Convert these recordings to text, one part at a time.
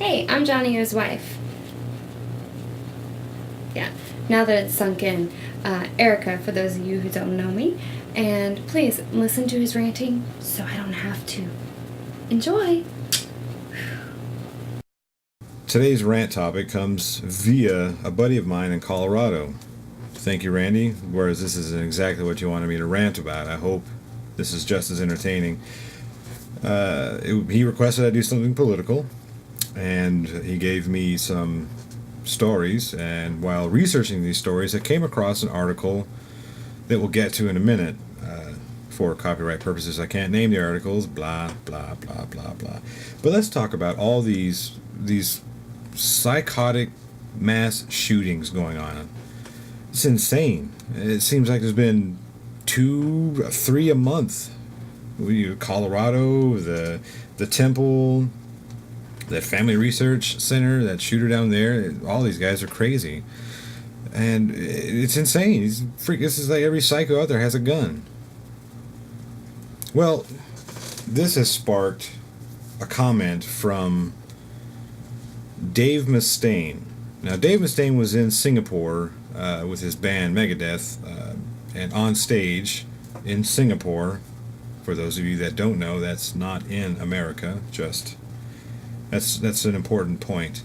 Hey, I'm Johnny O's wife. Yeah, now that it's sunk in, Erica, for those of you who don't know me. And please listen to his ranting so I don't have to. Enjoy! Today's rant topic comes via a buddy of mine in Colorado. Thank you, Randy. Whereas this isn't exactly what you wanted me to rant about, I hope this is just as entertaining. He requested I do something political, and he gave me some stories. And while researching these stories, I came across an article that we'll get to in a minute. For copyright purposes, I can't name the articles. Blah blah blah blah blah. But let's talk about all these psychotic mass shootings going on. It's insane. It seems like there's been 2, 3 a month. Colorado, the Temple, that Family Research Center, that shooter down there. All these guys are crazy, and it's insane. This is like every psycho out there has a gun. Well, this has sparked a comment from Dave Mustaine. Now, Dave Mustaine was in Singapore with his band Megadeth, and on stage in Singapore. For those of you that don't know, that's not in America. Just that's an important point.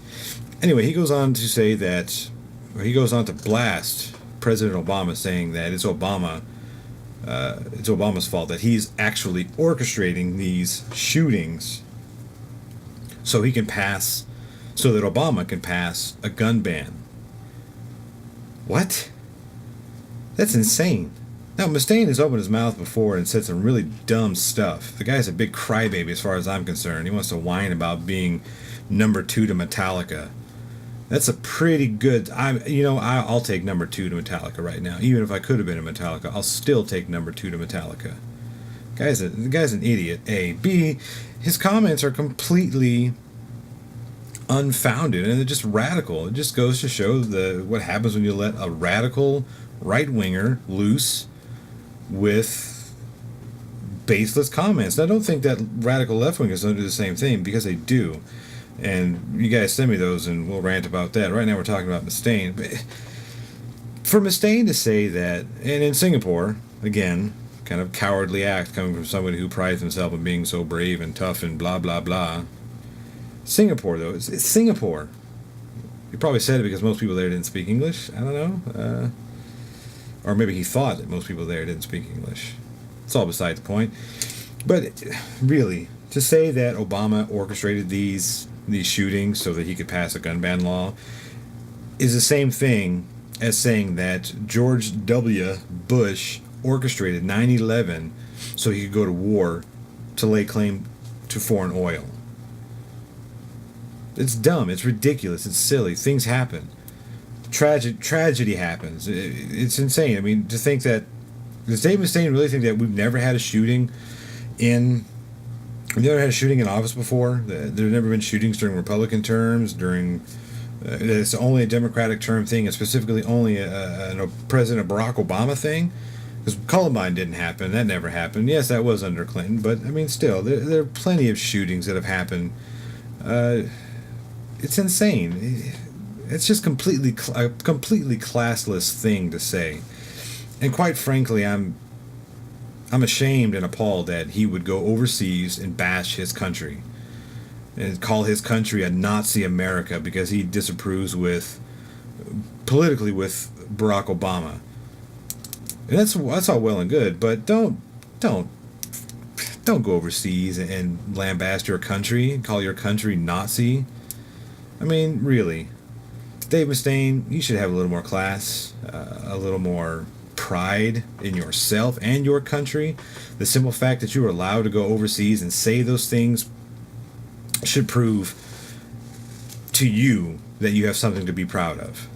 Anyway, he goes on to say that, or he goes on to blast President Obama, saying that it's Obama's fault that he's actually orchestrating these shootings so that Obama can pass a gun ban. What? That's insane. Now, Mustaine has opened his mouth before and said some really dumb stuff. The guy's a big crybaby as far as I'm concerned. He wants to whine about being number 2 to Metallica. That's a pretty good. I'll take number 2 to Metallica right now. Even if I could have been in Metallica, I'll still take number 2 to Metallica. The guy's an idiot. A. B. His comments are completely unfounded and they're just radical. It just goes to show what happens when you let a radical right winger loose with baseless comments. Now, I don't think that radical left wingers don't do the same thing, because they do. And you guys send me those and we'll rant about that. Right now we're talking about Mustaine. But for Mustaine to say that, and in Singapore, again, kind of cowardly act coming from somebody who prides himself on being so brave and tough and blah, blah, blah. Singapore, though, it's Singapore. He probably said it because most people there didn't speak English. I don't know. Or maybe he thought that most people there didn't speak English. It's all beside the point. But really, to say that Obama orchestrated these shootings so that he could pass a gun ban law is the same thing as saying that George W. Bush orchestrated 9/11 so he could go to war to lay claim to foreign oil. It's dumb. It's ridiculous. It's silly. Things happen. Tragedy happens. It's insane. I mean, to think that, does Dave Mustaine really think that we've never had a shooting in office before? There have never been shootings during Republican terms, it's only a Democratic term thing, and specifically only a President Barack Obama thing? Because Columbine didn't happen. That never happened. Yes, that was under Clinton, but I mean, still, there are plenty of shootings that have happened. It's insane. It's just a completely classless thing to say. And quite frankly, I'm ashamed and appalled that he would go overseas and bash his country and call his country a Nazi America because he disapproves politically with Barack Obama. And that's all well and good, but don't go overseas and lambaste your country and call your country Nazi. I mean, really. Dave Mustaine, you should have a little more class, a little more pride in yourself and your country. The simple fact that you were allowed to go overseas and say those things should prove to you that you have something to be proud of.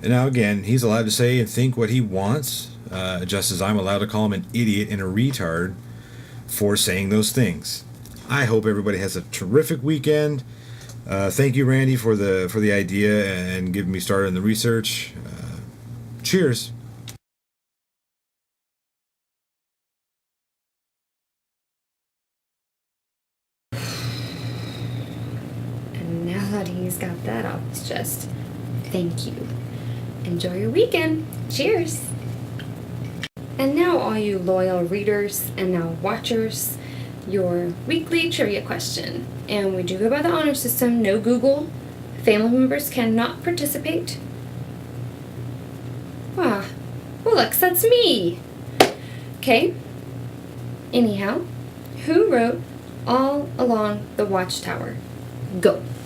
And now, again, he's allowed to say and think what he wants, just as I'm allowed to call him an idiot and a retard for saying those things. I hope everybody has a terrific weekend. Thank you, Randy, for the idea and getting me started in the research. Cheers. glad he's got that off his chest. Thank you. Enjoy your weekend. Cheers. And now, all you loyal readers and now watchers, your weekly trivia question. And we do go by the honor system, no Google. Family members cannot participate. Ah, well, looks that's me. Okay. Anyhow, who wrote All Along the Watchtower? Go.